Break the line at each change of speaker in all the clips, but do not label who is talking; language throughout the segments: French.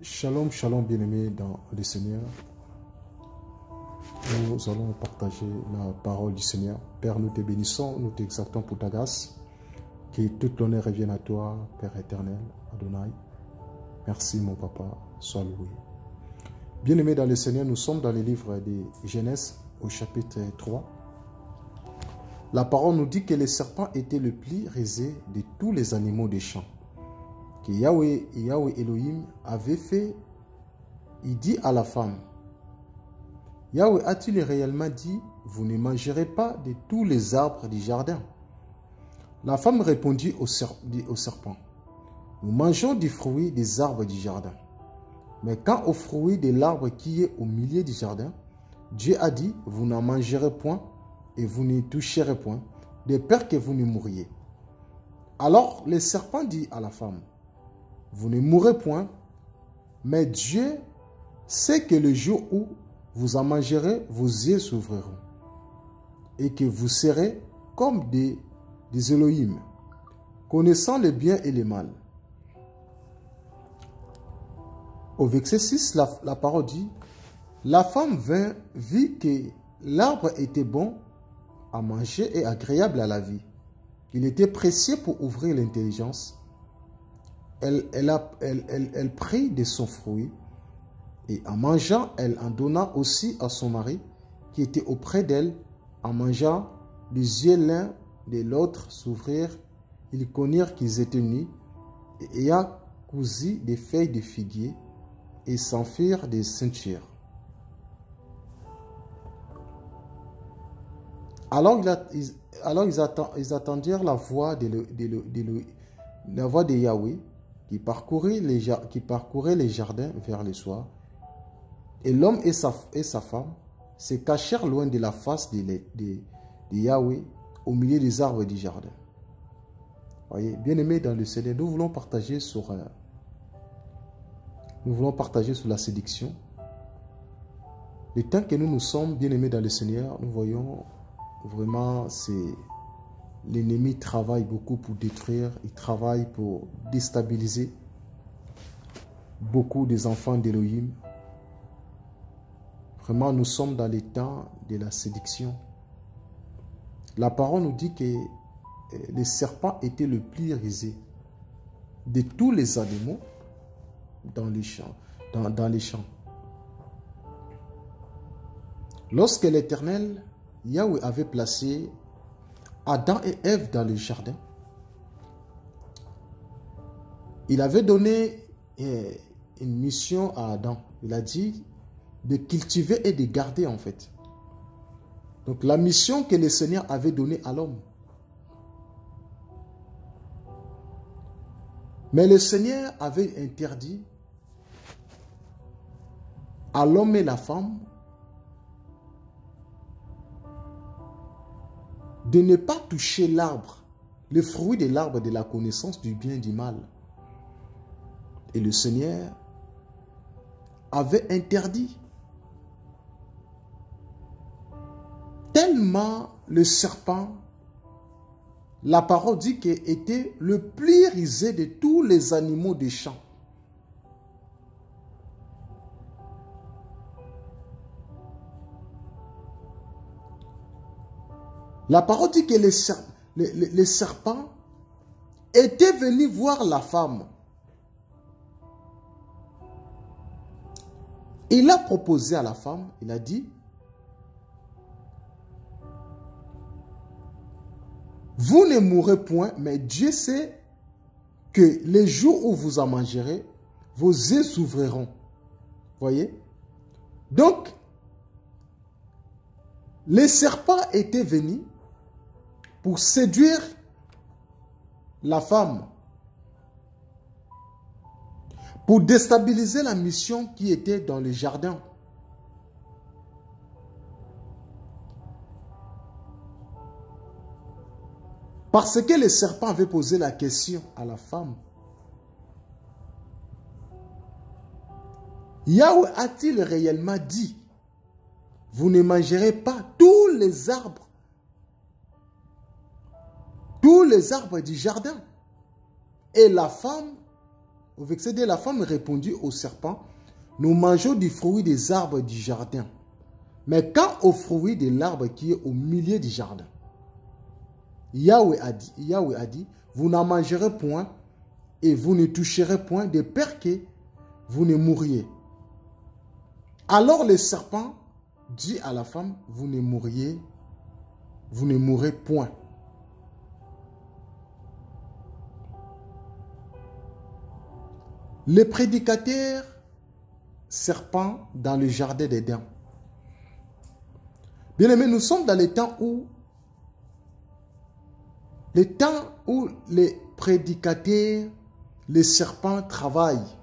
Shalom, shalom bien-aimés dans le Seigneur. Nous allons partager la parole du Seigneur. Père, nous te bénissons, nous t'exaltons pour ta grâce. Que toute l'honneur revienne à toi, Père éternel, Adonai. Merci mon papa, sois loué. Bien-aimés dans le Seigneur, nous sommes dans le livre de Genèse au chapitre 3. La parole nous dit que le serpent était le plus rusé de tous les animaux des champs. Que Yahweh Elohim avait fait, il dit à la femme, Yahweh a-t-il réellement dit, vous ne mangerez pas de tous les arbres du jardin? La femme répondit au serpent, nous mangeons du fruit des arbres du jardin. Mais quant au fruit de l'arbre qui est au milieu du jardin, Dieu a dit, vous n'en mangerez point et vous n'y toucherez point, de peur que vous ne mouriez. Alors le serpent dit à la femme, vous ne mourrez point, mais Dieu sait que le jour où vous en mangerez, vos yeux s'ouvriront, et que vous serez comme des Elohim, connaissant le bien et le mal. Au verset 6, la parole dit, la femme vit que l'arbre était bon à manger et agréable à la vie. Il était précieux pour ouvrir l'intelligence. Elle prit de son fruit et en mangeant, elle en donna aussi à son mari qui était auprès d'elle. En mangeant, les yeux l'un de l'autre s'ouvrirent. Ils connurent qu'ils étaient nus et ayant cousu des feuilles de figuier et s'en firent des ceintures. Alors ils attendirent la voix de Yahweh qui parcourait les jardins vers le soir. Et l'homme et sa femme se cachèrent loin de la face de Yahweh au milieu des arbres du jardin. Voyez, bien-aimés dans le Seigneur, nous voulons partager sur la séduction. Le temps que nous sommes bien-aimés dans le Seigneur, nous voyons vraiment, l'ennemi travaille beaucoup pour détruire, il travaille pour déstabiliser beaucoup des enfants d'Élohim. Vraiment, nous sommes dans les temps de la séduction. La parole nous dit que le serpent était le plus rusé de tous les animaux dans les champs. Lorsque l'Éternel, Yahweh, avait placé Adam et Ève dans le jardin, il avait donné une mission à Adam. Il a dit de cultiver et de garder en fait. Donc la mission que le Seigneur avait donnée à l'homme. Mais le Seigneur avait interdit à l'homme et la femme de ne pas toucher l'arbre, le fruit de l'arbre de la connaissance du bien et du mal. Et le Seigneur avait interdit. Tellement le serpent, la parole dit qu'il était le plus rusé de tous les animaux des champs. La parole dit que le serpent était venu voir la femme. Il a proposé à la femme, il a dit, vous ne mourrez point, mais Dieu sait que les jours où vous en mangerez, vos yeux s'ouvriront. Voyez? Donc, les serpents étaient venus pour séduire la femme, pour déstabiliser la mission qui était dans le jardin. Parce que le serpent avait posé la question à la femme. Yahweh a-t-il réellement dit, vous ne mangerez pas tous les arbres du jardin? Et la femme Au verset 2, la femme répondit au serpent, nous mangeons du fruit des arbres du jardin. Mais quand au fruit de l'arbre qui est au milieu du jardin, Yahweh a dit, vous n'en mangerez point et vous ne toucherez point de peur que vous ne mouriez. Alors le serpent dit à la femme, vous ne mourrez point. Le prédicateur serpent dans le jardin d'Éden. Bien aimé, nous sommes dans les temps où les prédicateurs, les serpents travaillent.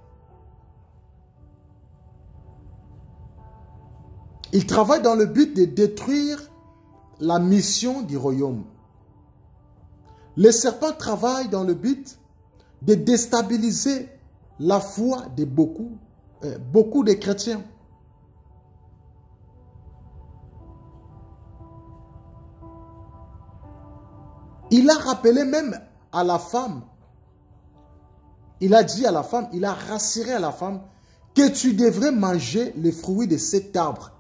Ils travaillent dans le but de détruire la mission du royaume. Les serpents travaillent dans le but de déstabiliser la foi de beaucoup de chrétiens. Il a rappelé même à la femme, il a dit à la femme, il a rassuré à la femme que tu devrais manger les fruits de cet arbre.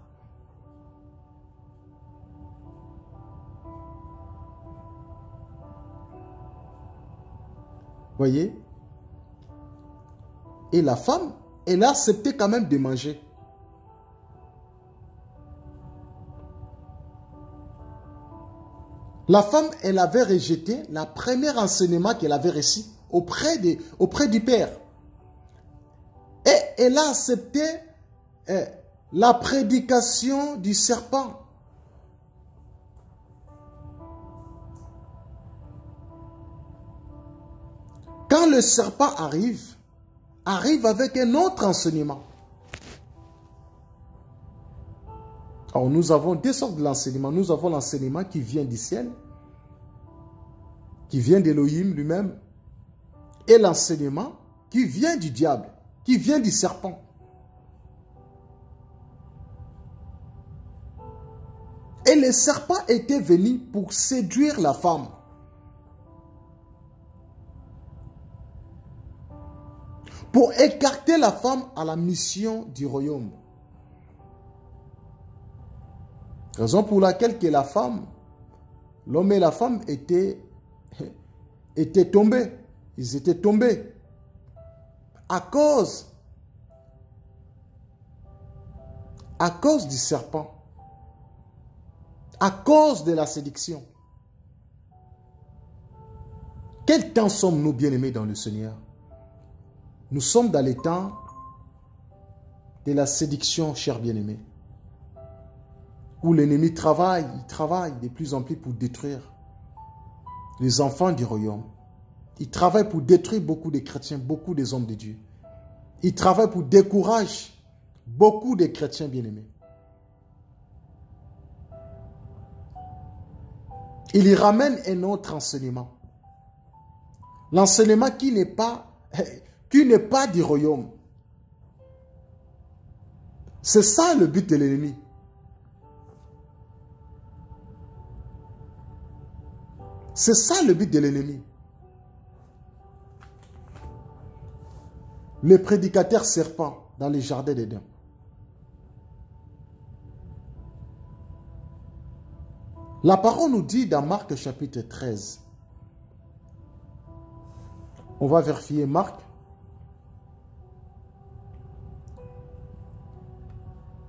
Voyez? Et la femme, elle a accepté quand même de manger. La femme, elle avait rejeté le premier enseignement qu'elle avait reçu auprès du Père. Et elle a accepté la prédication du serpent. Quand le serpent arrive avec un autre enseignement. Alors nous avons deux sortes d'enseignements. Nous avons l'enseignement qui vient du ciel, qui vient d'Élohim lui-même, et l'enseignement qui vient du diable, qui vient du serpent. Et le serpent était venu pour séduire la femme. Pour écarter la femme à la mission du royaume. Raison pour laquelle que la femme, l'homme et la femme étaient tombés. Ils étaient tombés. À cause du serpent. À cause de la séduction. Quel temps sommes-nous bien-aimés dans le Seigneur? Nous sommes dans les temps de la séduction, chers bien-aimés, où l'ennemi travaille, il travaille de plus en plus pour détruire les enfants du royaume. Il travaille pour détruire beaucoup de chrétiens, beaucoup des hommes de Dieu. Il travaille pour décourager beaucoup de chrétiens bien-aimés. Il y ramène un autre enseignement. L'enseignement qui n'est pas du royaume. C'est ça le but de l'ennemi. C'est ça le but de l'ennemi. Le prédicateur serpent dans les jardins d'Éden. La parole nous dit dans Marc chapitre 13. On va vérifier Marc.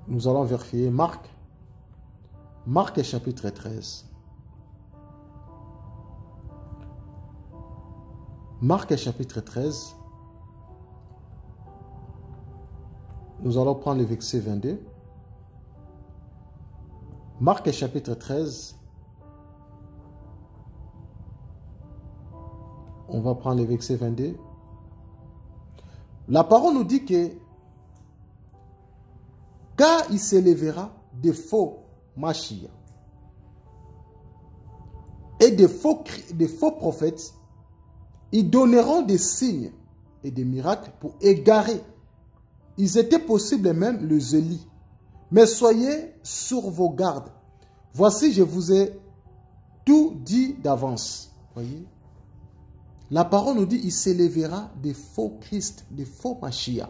Nous allons vérifier Marc. Marc chapitre 13. Marc chapitre 13. Nous allons prendre le verset 22. Marc chapitre 13. On va prendre le verset 22. La parole nous dit que car il s'élèvera des faux Mashiach et des faux prophètes, ils donneront des signes et des miracles pour égarer. Ils étaient possibles même les Élie. Mais soyez sur vos gardes. Voici, je vous ai tout dit d'avance. Voyez? La parole nous dit, il s'élèvera des faux Christ, des faux Mashiach.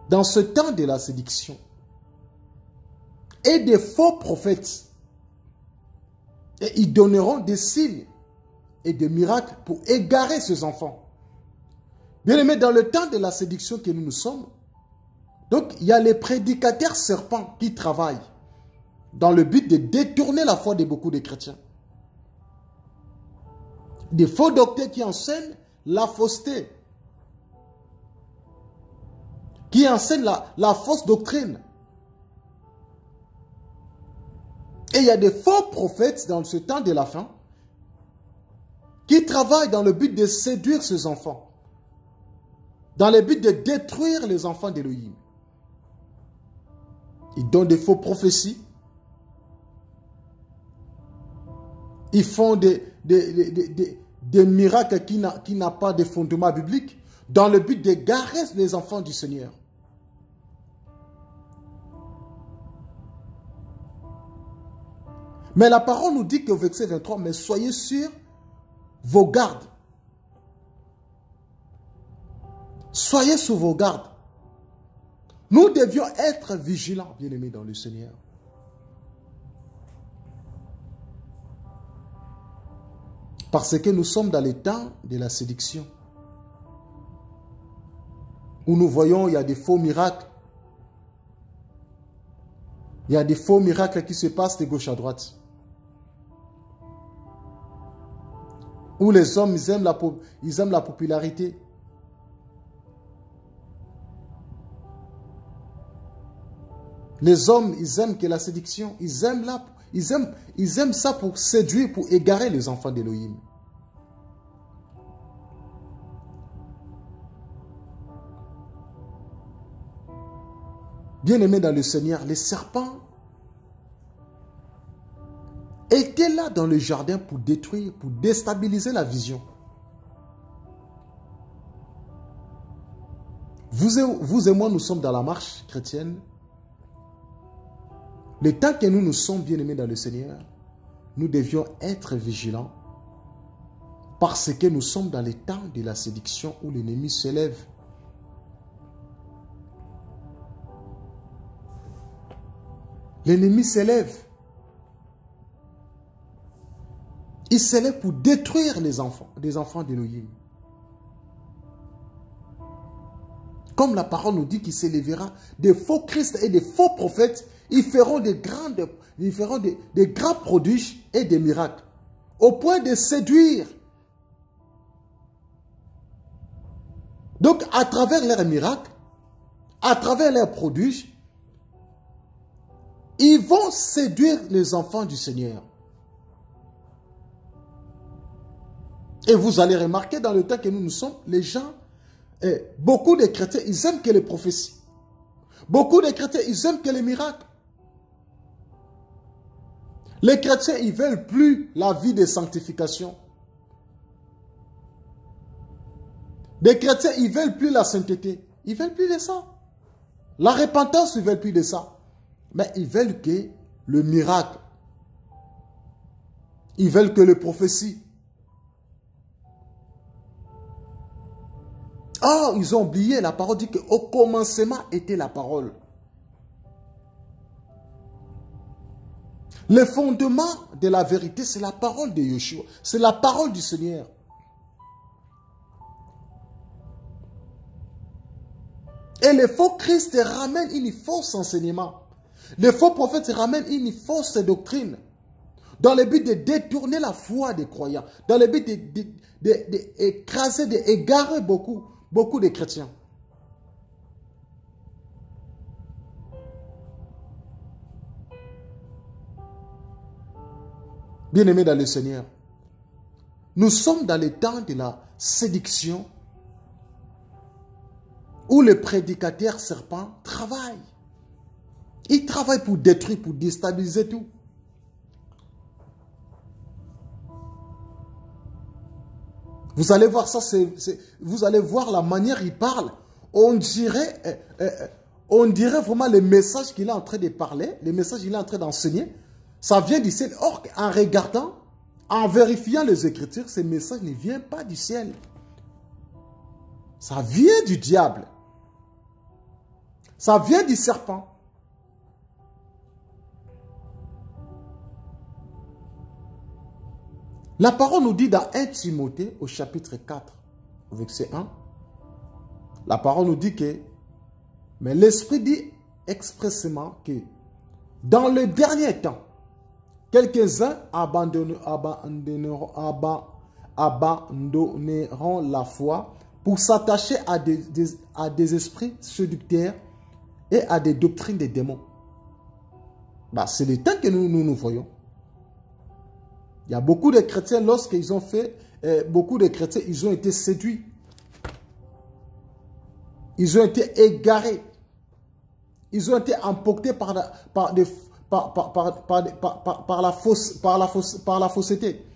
Dans ce temps de la séduction. Et des faux prophètes. Et ils donneront des signes et des miracles pour égarer ces enfants. Bien aimé, dans le temps de la séduction que nous sommes, donc il y a les prédicateurs serpents qui travaillent dans le but de détourner la foi de beaucoup de chrétiens. Des faux docteurs qui enseignent la fausseté, qui enseignent la fausse doctrine. Et il y a des faux prophètes dans ce temps de la fin qui travaillent dans le but de séduire ces enfants, dans le but de détruire les enfants d'Élohim. Ils donnent des faux prophéties. Ils font des miracles qui n'ont pas de fondement biblique dans le but d'égarer les enfants du Seigneur. Mais la parole nous dit qu'au verset 23, mais soyez sur vos gardes. Soyez sur vos gardes. Nous devions être vigilants, bien-aimés dans le Seigneur. Parce que nous sommes dans les temps de la séduction. Où nous voyons, il y a des faux miracles. Il y a des faux miracles qui se passent de gauche à droite. Où les hommes, ils aiment la popularité. Les hommes, ils aiment que la séduction. Ils aiment ça pour séduire, pour égarer les enfants d'Élohim. Bien-aimés dans le Seigneur, les serpents étaient là dans le jardin pour détruire, pour déstabiliser la vision. Vous et moi, nous sommes dans la marche chrétienne. Le temps que nous sommes bien-aimés dans le Seigneur, nous devions être vigilants parce que nous sommes dans les temps de la séduction où l'ennemi s'élève. L'ennemi s'élève. Il s'élève pour détruire les enfants d'Élohim. Comme la parole nous dit qu'il s'élèvera des faux Christ et des faux prophètes, ils feront des grands prodiges et des miracles, au point de séduire. Donc, à travers leurs miracles, à travers leurs prodiges, ils vont séduire les enfants du Seigneur. Et vous allez remarquer dans le temps que nous sommes, les gens, beaucoup de chrétiens, ils aiment que les prophéties. Beaucoup de chrétiens, ils aiment que les miracles. Les chrétiens, ils ne veulent plus la vie de sanctification. Les chrétiens, ils ne veulent plus la sainteté. Ils ne veulent plus de ça. La repentance, ils ne veulent plus de ça. Mais ils veulent que le miracle. Ils veulent que les prophéties. Oh, ils ont oublié, la parole dit qu'au commencement était la parole. Le fondement de la vérité, c'est la parole de Yeshua. C'est la parole du Seigneur. Et les faux Christ ramènent une fausse enseignement. Les faux prophètes ramènent une fausse doctrine. Dans le but de détourner la foi des croyants. Dans le but d'écraser, d'égarer beaucoup de chrétiens. Bien-aimés dans le Seigneur, nous sommes dans le temps de la séduction où les prédicateurs serpents travaillent. Ils travaillent pour détruire, pour déstabiliser tout. Vous allez voir ça, vous allez voir la manière dont il parle. On dirait vraiment le message qu'il est en train de parler, le message qu'il est en train d'enseigner. Ça vient d'ici. Or, en regardant, En vérifiant les Écritures, ce message ne vient pas du ciel. Ça vient du diable. Ça vient du serpent. La parole nous dit dans 1 Timothée au chapitre 4, au verset 1, la parole nous dit que, mais l'Esprit dit expressément que dans le dernier temps, quelques-uns abandonneront la foi pour s'attacher à des esprits séducteurs et à des doctrines des démons. Bah, c'est le temps que nous voyons. Il y a beaucoup de chrétiens, lorsqu'ils ont fait, beaucoup de chrétiens, ils ont été séduits. Ils ont été égarés. Ils ont été emportés par la fausseté.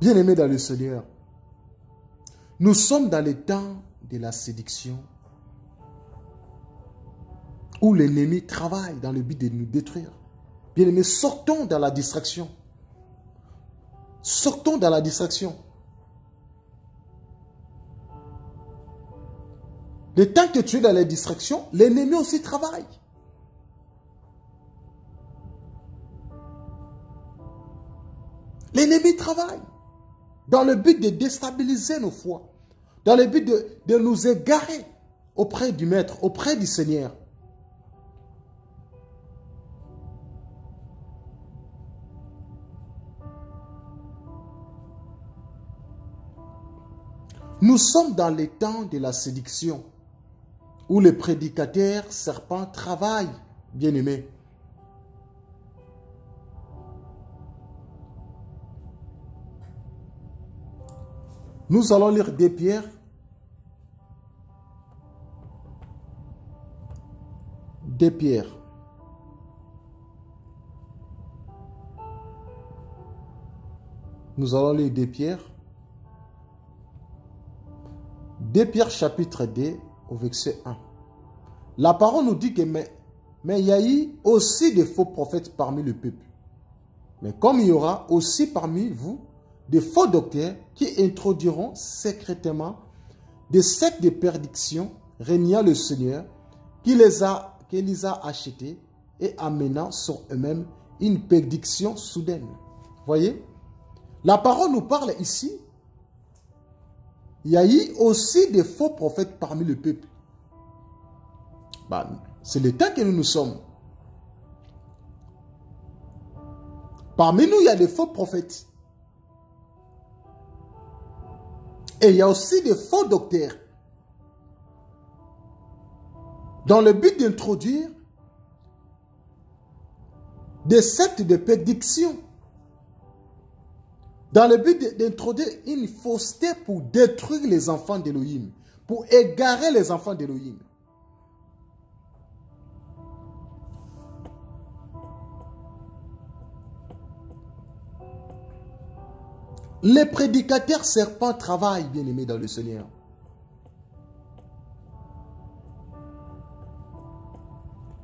Bien-aimés dans le Seigneur, nous sommes dans le temps de la séduction où l'ennemi travaille dans le but de nous détruire. Bien-aimés, sortons dans la distraction. Sortons dans la distraction. Le temps que tu es dans la distraction, l'ennemi aussi travaille. L'ennemi travaille dans le but de déstabiliser nos foi, dans le but de nous égarer auprès du Maître, auprès du Seigneur. Nous sommes dans les temps de la séduction, où les prédicateurs serpents travaillent, bien-aimés. Nous allons lire 2 Pierre. 2 Pierre. Nous allons lire 2 Pierre. 2 Pierre chapitre 2 au verset 1. La parole nous dit que mais il y a eu aussi des faux prophètes parmi le peuple. Mais comme il y aura aussi parmi vous des faux docteurs qui introduiront secrètement des sectes de perdition, régnant le Seigneur, qui les a achetés et amenant sur eux-mêmes une perdition soudaine. Voyez? La parole nous parle ici. Il y a eu aussi des faux prophètes parmi le peuple. Bah, c'est le temps que nous sommes. Parmi nous, il y a des faux prophètes. Et il y a aussi des faux docteurs. Dans le but d'introduire des sectes de prédiction. Dans le but d'introduire une fausseté pour détruire les enfants d'Élohim. Pour égarer les enfants d'Élohim. Les prédicateurs serpents travaillent, bien-aimés dans le Seigneur.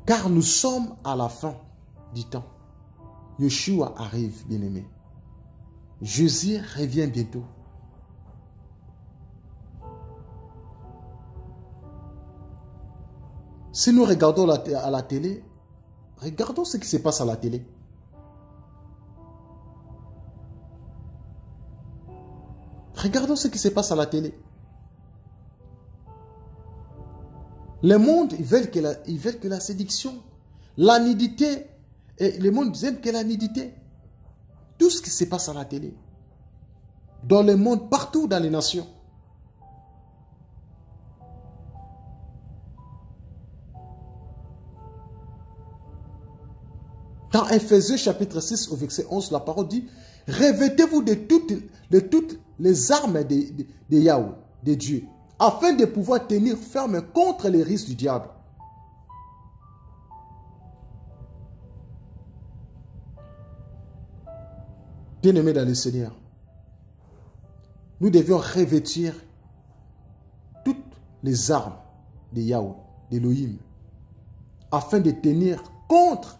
Car nous sommes à la fin du temps. Yeshua arrive, bien-aimés. Jésus revient bientôt. Si nous regardons à la télé, regardons ce qui se passe à la télé. Regardons ce qui se passe à la télé. Le monde, ils veulent que la séduction, la nudité, et le monde aime que la nudité. Tout ce qui se passe à la télé. Dans le monde, partout dans les nations. Dans Ephésiens chapitre 6 au verset 11, la parole dit, revêtez-vous de toutes les armes de Yahweh, de Dieu, afin de pouvoir tenir ferme contre les risques du diable. Bien-aimés dans le Seigneur, nous devions revêtir les armes de Yahweh, d'Élohim, afin de tenir contre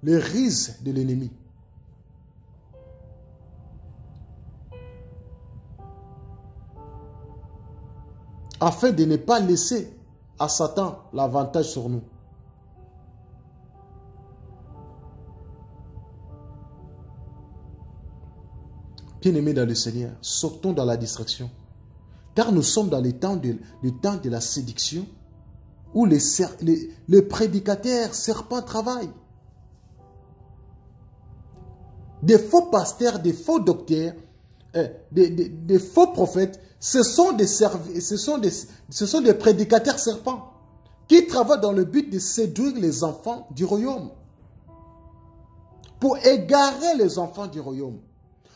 les ruses de l'ennemi. Afin de ne pas laisser à Satan l'avantage sur nous. Bien-aimés dans le Seigneur, sortons dans la distraction. Car nous sommes dans le temps de la séduction où les prédicateurs serpents travaillent. Des faux pasteurs, des faux docteurs, des faux prophètes, ce sont des prédicateurs serpents qui travaillent dans le but de séduire les enfants du royaume. Pour égarer les enfants du royaume.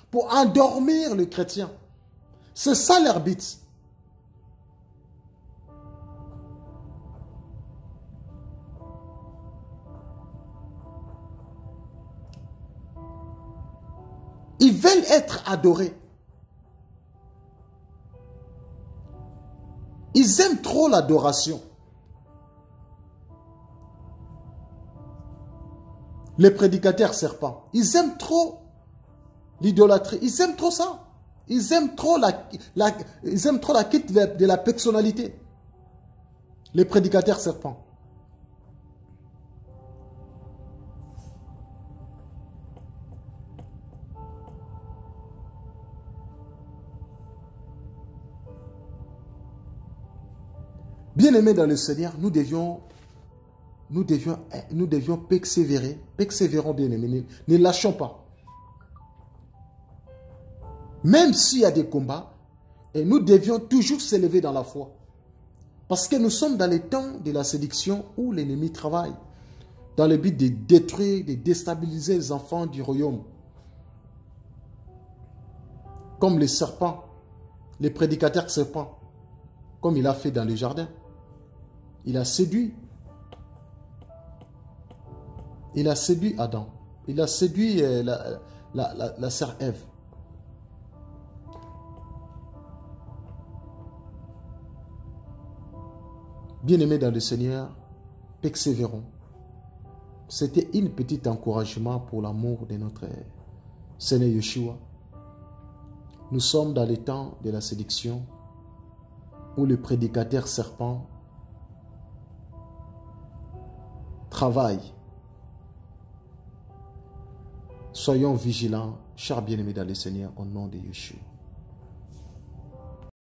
Pour endormir le chrétien. C'est ça leur but. Ils veulent être adorés. Ils aiment trop l'adoration. Les prédicateurs serpents, ils aiment trop l'idolâtrie. Ils aiment trop ça. Ils aiment trop la quête de la personnalité. Les prédicateurs serpents. Bien-aimés dans le Seigneur, nous devions persévérer. Persévérons, bien-aimés. Ne lâchons pas. Même s'il y a des combats, et nous devions toujours s'élever dans la foi. Parce que nous sommes dans les temps de la séduction où l'ennemi travaille. Dans le but de détruire, de déstabiliser les enfants du royaume. Comme les serpents, les prédicateurs serpents. Comme il a fait dans le jardin. Il a séduit. Il a séduit Adam. Il a séduit la sœur Ève. Bien-aimés dans le Seigneur, persévérons. C'était un petit encouragement pour l'amour de notre Seigneur Yeshua. Nous sommes dans les temps de la séduction où le prédicateur serpent travaille. Soyons vigilants, chers bien-aimés dans le Seigneur, au nom de Yeshua.